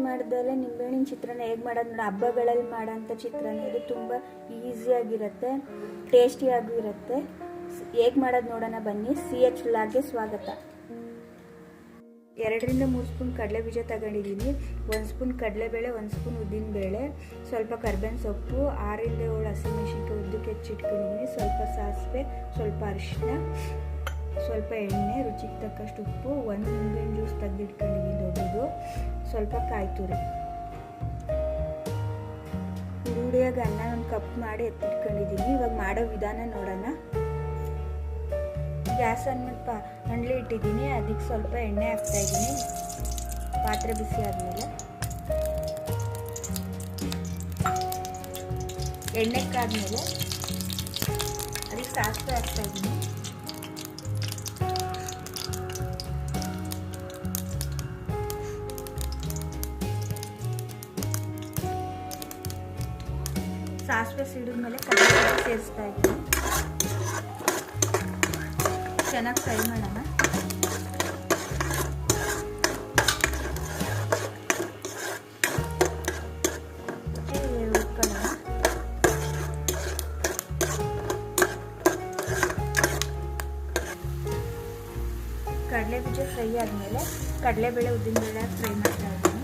ಮಾಡ್ದಲೆ ನಿಂಬೆಹಣ್ಣಿನ ಚಿತ್ರಾನ್ನ ಹೇಗೆ ಮಾಡೋದು ನೋಡಿ. ಹಬ್ಬಗಳಲ್ಲಿ ಮಾಡೋಂಥ ಚಿತ್ರಾನ್ನ ಇದು ತುಂಬ ಈಸಿಯಾಗಿರುತ್ತೆ, ಟೇಸ್ಟಿಯಾಗೂ ಇರುತ್ತೆ. ಹೇಗೆ ಮಾಡೋದು ನೋಡೋಣ ಬನ್ನಿ. CH ವ್ಲಾಗ್ಗೆ ಸ್ವಾಗತ. 2 ರಿಂದ 3 ಸ್ಪೂನ್ ಕಡಲೆ ಬೀಜ ತಗೊಂಡಿದ್ದೀನಿ. 1 ಸ್ಪೂನ್ ಕಡಲೆಬೇಳೆ, 1 ಸ್ಪೂನ್ ಉದ್ದಿನಬೇಳೆ, ಸ್ವಲ್ಪ ಕರ್ಬೇವಿನ ಸೊಪ್ಪು, 6 ರಿಂದ 7 ಹಸಿಮೆಣಸಿನ್ಕಾಯಿ ಉದ್ದಕ್ಕೆ ಹೆಚ್ಚಿಟ್ಕೊಂಡಿದ್ದೀನಿ, ಸ್ವಲ್ಪ ಸಾಸಿವೆ, ಸ್ವಲ್ಪ ಅರಿಶಿನ, ಸ್ವಲ್ಪ ಎಣ್ಣೆ, ರುಚಿಗೆ ತಕ್ಕಷ್ಟು ಉಪ್ಪು, 1 ನಿಂಬೆಹಣ್ಣು ಜ್ಯೂಸ್ ತೆಗೆದಿಟ್ಕೊಂಡಿದ್ದೀನಿ ದೊಡ್ಡದು, ಸ್ವಲ್ಪ ಕಾಯಿ ತುರಿ. ಹುಡಿಯಾಗಿ ಅನ್ನ ಒಂದು ಕಪ್ ಮಾಡಿ ಎತ್ತಿಟ್ಕೊಂಡಿದ್ದೀನಿ. ಇವಾಗ ಮಾಡೋ ವಿಧಾನ ನೋಡೋಣ. ಗ್ಯಾಸ್ ಅಂದ್ಬಿಟ್ಟು ಹಂಡ್ಲಿ ಇಟ್ಟಿದ್ದೀನಿ, ಅದಕ್ಕೆ ಸ್ವಲ್ಪ ಎಣ್ಣೆ ಹಾಕ್ತಾಯಿದ್ದೀನಿ. ಪಾತ್ರೆ ಬಿಸಿ ಆದಮೇಲೆ ಎಣ್ಣೆ ಕಾದ್ಮೇಲೆ ಅದಕ್ಕೆ ಸಾಸಿವೆ ಹಾಕ್ತಾಯಿದ್ದೀನಿ. ಸಾಸಿವೆ ಸಿಡಿದ್ಮೇಲೆ ಕಡಲೆಬೇಳೆ ಸೇರಿಸ್ತಾ ಇದ್ದೀನಿ. ಚೆನ್ನಾಗಿ ಫ್ರೈ ಮಾಡೋಣ. ಕಡಲೆ ಬೀಜ ಫ್ರೈ ಆದಮೇಲೆ ಕಡಲೆಬೇಳೆ ಉದ್ದಿನಬೇಳೆ ಫ್ರೈ ಮಾಡ್ತಾ ಇದ್ದೀನಿ.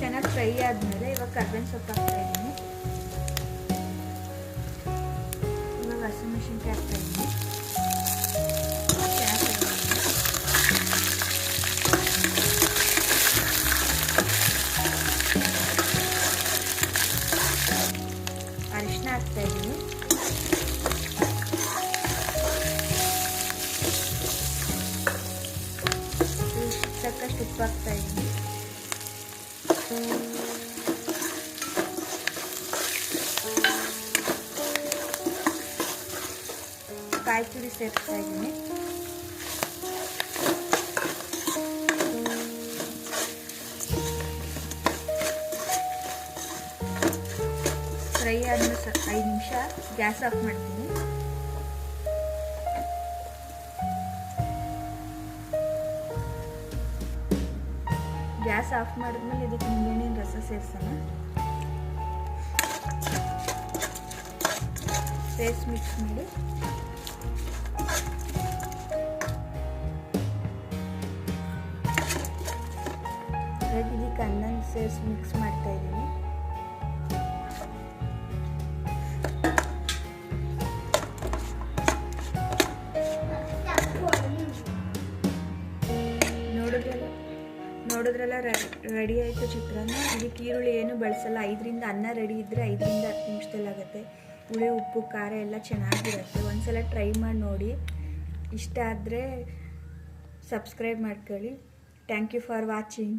ಚೆನ್ನಾಗಿ ಫ್ರೈ ಆದಮೇಲೆ ಇವಾಗ ಕರ್ಬೇವಿನ ಸೊಪ್ಪು ಹಾಕ್ತಾ ಇದ್ದೀನಿ. ಇವಾಗ ಹಸಿಮೆಣಸಿನ್ಕಾಯಿ ಹಾಕ್ತಾ ಇದ್ದೀನಿ. ಅರಿಶಿನ ಹಾಕ್ತಾ ಇದ್ದೀನಿ. ತಕ್ಕಷ್ಟು ಉಪ್ಪು ಹಾಕ್ತಾ ಇದ್ದೀನಿ. ಕಾಯಿ ತುರಿ ಸೇರಿಸ್ತಾ ಇದ್ದೀನಿ. ಫ್ರೈ ಆದ್ಮೇಲೆ 5 ನಿಮಿಷ ಗ್ಯಾಸ್ ಆಫ್ ಮಾಡ್ತೀನಿ. ಗ್ಯಾಸ್ ಆಫ್ ಮಾಡಿದ್ಮೇಲೆ ಇದಕ್ಕೆ ನಿಂಬೆಹಣ್ಣಿನ ರಸ ಸೇರಿಸೋಣ. ಸೇರಿಸಿ ಮಿಕ್ಸ್ ಮಾಡಿ ಇದಕ್ಕೆ ಅನ್ನ ಸೇರಿಸಿ ಮಿಕ್ಸ್ ಮಾಡ್ತಾ ಇದ್ದೀನಿ. ನೋಡಿದ್ರೆಲ್ಲ ರೆಡಿ ಆಯಿತು ಚಿತ್ರಾನ್ನ. ಇದಕ್ಕೆ ಈರುಳ್ಳಿ ಏನು ಬಳಸಲ್ಲ. 5 ರಿಂದ ಅನ್ನ ರೆಡಿ ಇದ್ದರೆ 5 ರಿಂದ 10 ನಿಮಿಷದಲ್ಲಿ ಆಗುತ್ತೆ. ಹುಳಿ, ಉಪ್ಪು, ಖಾರ ಎಲ್ಲ ಚೆನ್ನಾಗಿರುತ್ತೆ. ಒಂದ್ಸಲ ಟ್ರೈ ಮಾಡಿ ನೋಡಿ. ಇಷ್ಟ ಆದರೆ ಸಬ್ಸ್ಕ್ರೈಬ್ ಮಾಡ್ಕೊಳ್ಳಿ. Thank you for watching.